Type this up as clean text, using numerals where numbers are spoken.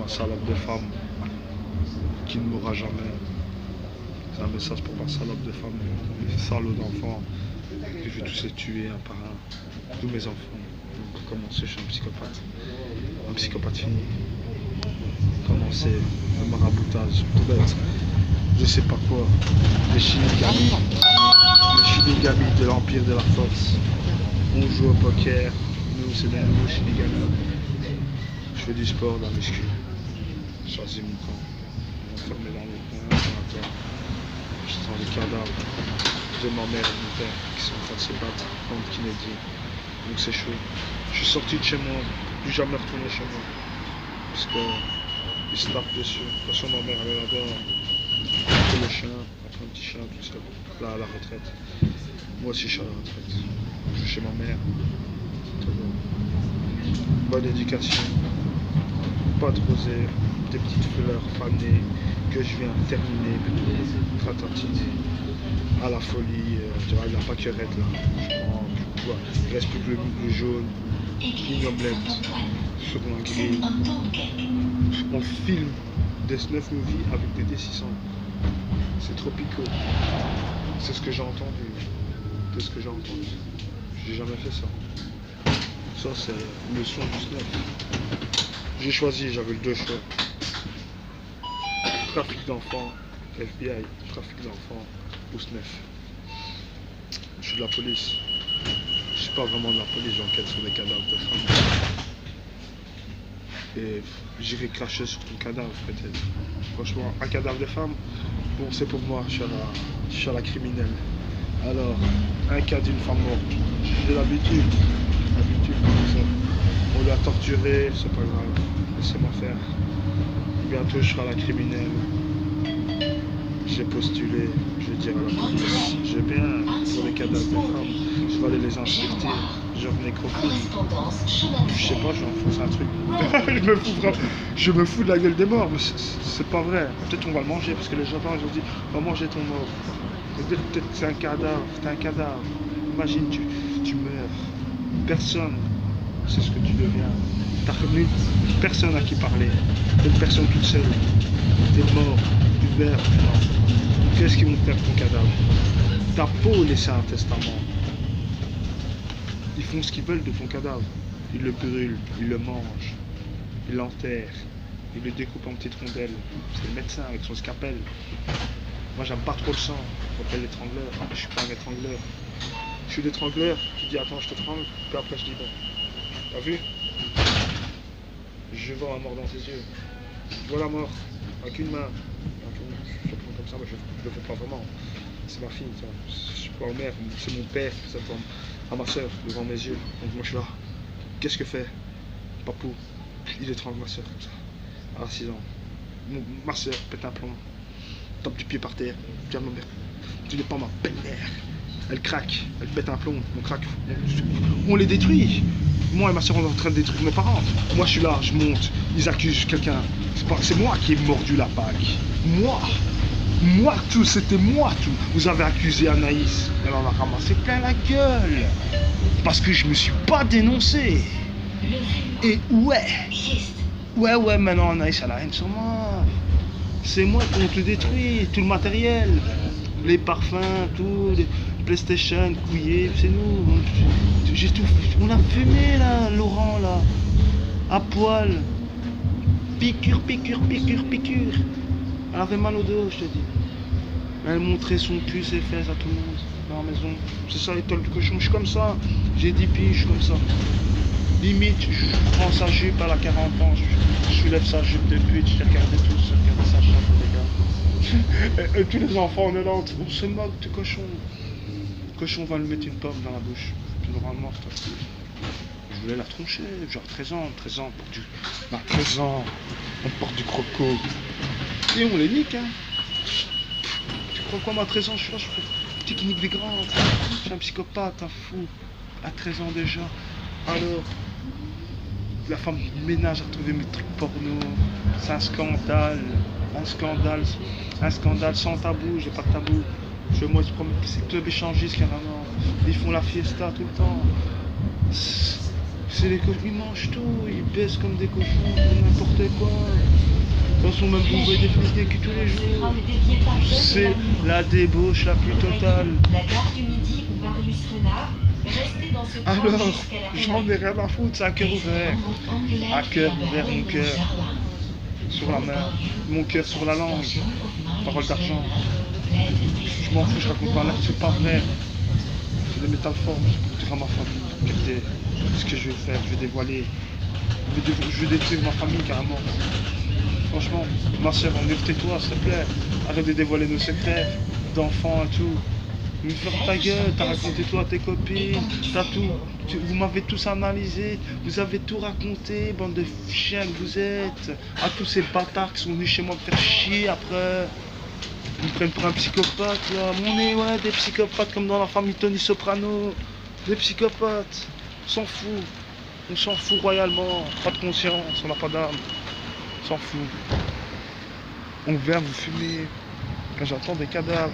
ma salope de femme qui ne mourra jamais. C'est un message pour ma salope de femme, mes salauds d'enfants, que je vais tous les tuer un par un, tous mes enfants. Donc, commencer, je suis un psychopathe fini. Commencer le maraboutage, tout bête, je sais pas quoi, les shinigamis de l'Empire de la Force. On joue au poker, nous c'est des nouveaux shinigamis. Je fais du sport dans la muscu, je choisis mon camp, enfermé dans les coins, je sens les cadavres de ma mère et de mon père qui sont en train de se battre contre Kennedy. Donc c'est chaud. Je suis sorti de chez moi, plus jamais retourné chez moi. Parce que ils se tapent dessus. De toute façon ma mère elle est là-bas. Après le chien, après un petit chien tout seul. Là à la retraite. Moi aussi je suis à la retraite. Je suis chez ma mère. Bonne éducation. Pas de rosée, des petites fleurs fanées que je viens terminer, tratatiner à la folie, tu vois, la paquerette là, je prends, tu vois, il reste plus que le bleu jaune, une omelette sur un grill. On filme des snuff movies avec des D600. C'est tropico. C'est ce que j'ai entendu. C'est ce que j'ai entendu. J'ai jamais fait ça. Ça c'est le son du snuff. J'ai choisi, j'avais le deux choix. Trafic d'enfants, FBI, trafic d'enfants ou snuff. Je suis de la police. Je suis pas vraiment de la police, j'enquête sur des cadavres de femmes. Et j'irai cracher sur ton cadavre peut-être. Franchement, un cadavre de femme, bon c'est pour moi, je suis à la criminelle. Alors, un cas d'une femme morte, j'ai l'habitude comme ça. On l'a torturé, c'est pas grave, laissez-moi faire. Bientôt je serai à la criminelle. J'ai postulé, je vais dire à la police, j'ai bien pour les cadavres de femmes, je vais aller les insulter, genre nécrophile. Je sais pas, j'enfonce un truc. je me fous de la gueule des morts, mais c'est pas vrai. Peut-être on va le manger, parce que les gens ils ont dit, on va manger ton mort. Peut-être que c'est un cadavre, t'es un cadavre. Imagine, tu meurs. Personne sait ce que tu deviens. T'as connu personne à qui parler. T'es une personne toute seule. T'es mort, tu meurs. Qu'est-ce qu'ils vont faire de ton cadavre? T'as beau laisser un testament. Ils font ce qu'ils veulent de ton cadavre. Ils le brûlent, ils le mangent, ils l'enterrent, ils le découpent en petites rondelles. C'est le médecin avec son scalpel. Moi j'aime pas trop le sang, on appelle l'étrangleur. Je suis pas un étrangleur. Je suis l'étrangleur qui dit attends je t'étrangle, puis après je dis bon. T'as vu? Je vois la mort dans tes yeux. Je vois la mort avec une main. Je prends comme ça, mais je le fais pas vraiment. C'est ma fille, je suis pas au mère, c'est mon père, ça tombe à ma soeur devant mes yeux. Donc moi je suis là. Qu'est-ce que fait Papou? Il étrangle ma soeur comme ça. À 6 ans. Ma soeur pète un plomb. Tape du pied par terre. Tiens ma mère. Tu n'es pas ma belle-mère. Elle craque, elle pète un plomb, on craque. On les détruit. Moi et ma soeur on est en train de détruire nos parents. Moi je suis là, je monte, ils accusent quelqu'un. C'est moi qui ai mordu la Pâque. Moi tout, c'était moi tout. Vous avez accusé Anaïs, elle en a ramassé plein la gueule. Parce que je me suis pas dénoncé. Et ouais, maintenant Anaïs elle a rien sur moi. C'est moi qui te détruit, tout le matériel. Les parfums, tout, les PlayStation, couillés, c'est nous. J'ai tout. On a fumé là, Laurent là. À poil. Piqûre. Elle avait mal au dos, je te dis. Elle montrait son cul, ses fesses à tout le monde dans la maison. C'est ça, l'étole de cochon. Je suis comme ça. J'ai 10 piges, je suis comme ça. Limite, je prends sa jupe, elle a 40 ans. Je soulève sa jupe de pute. J'ai regardé tous, j'ai regardé sa chatte, les gars. Et tous les enfants, on est là, on se moque de cochon. Le cochon va lui mettre une pomme dans la bouche. Tu l'auras morte. Je voulais la troncher, genre 13 ans, on porte du... Bah, 13 ans, on porte du croco. Et on les nique, hein. Tu crois quoi, moi, à 13 ans, je fais technique des grands. Je suis un psychopathe, un fou. À 13 ans déjà. Alors, la femme de ménage a retrouvé mes trucs porno. C'est un scandale sans tabou, j'ai pas de tabou. Moi, je promets que c'est club échangiste carrément. Ils font la fiesta tout le temps. C'est les cochons, ils mangent tout, ils baissent comme des cochons, n'importe quoi. De toute façon, même vous voyez des flics qui tous les jours. C'est la débauche la plus totale. La gare du Midi ou Marius Renard, restez dans ce train Alors, jusqu'à la j'en ai rien à foutre, c'est à cœur ouvert. À cœur ouvert, mon cœur sur la main, mon cœur sur la langue. Parole d'argent. Je m'en fous, je raconte pas là, c'est pas vrai. C'est des métaphores pour dire à ma famille. Regardez ce que je vais faire, je vais dévoiler. Je vais détruire ma famille carrément. Franchement, ma soeur, tais-toi, s'il te plaît. Arrête de dévoiler nos secrets d'enfants et tout. Mais ferme ta gueule, t'as raconté toi à tes copines, t'as tout. Vous m'avez tous analysé, vous avez tout raconté, bande de chiens que vous êtes. À tous ces bâtards qui sont venus chez moi me faire chier après. Ils me prennent pour un psychopathe là. On est ouais, des psychopathes comme dans la famille Tony Soprano. Des psychopathes. On s'en fout. On s'en fout royalement. Pas de conscience, on n'a pas d'âme. On s'en fout. On vient vous fumer. Quand j'entends des cadavres.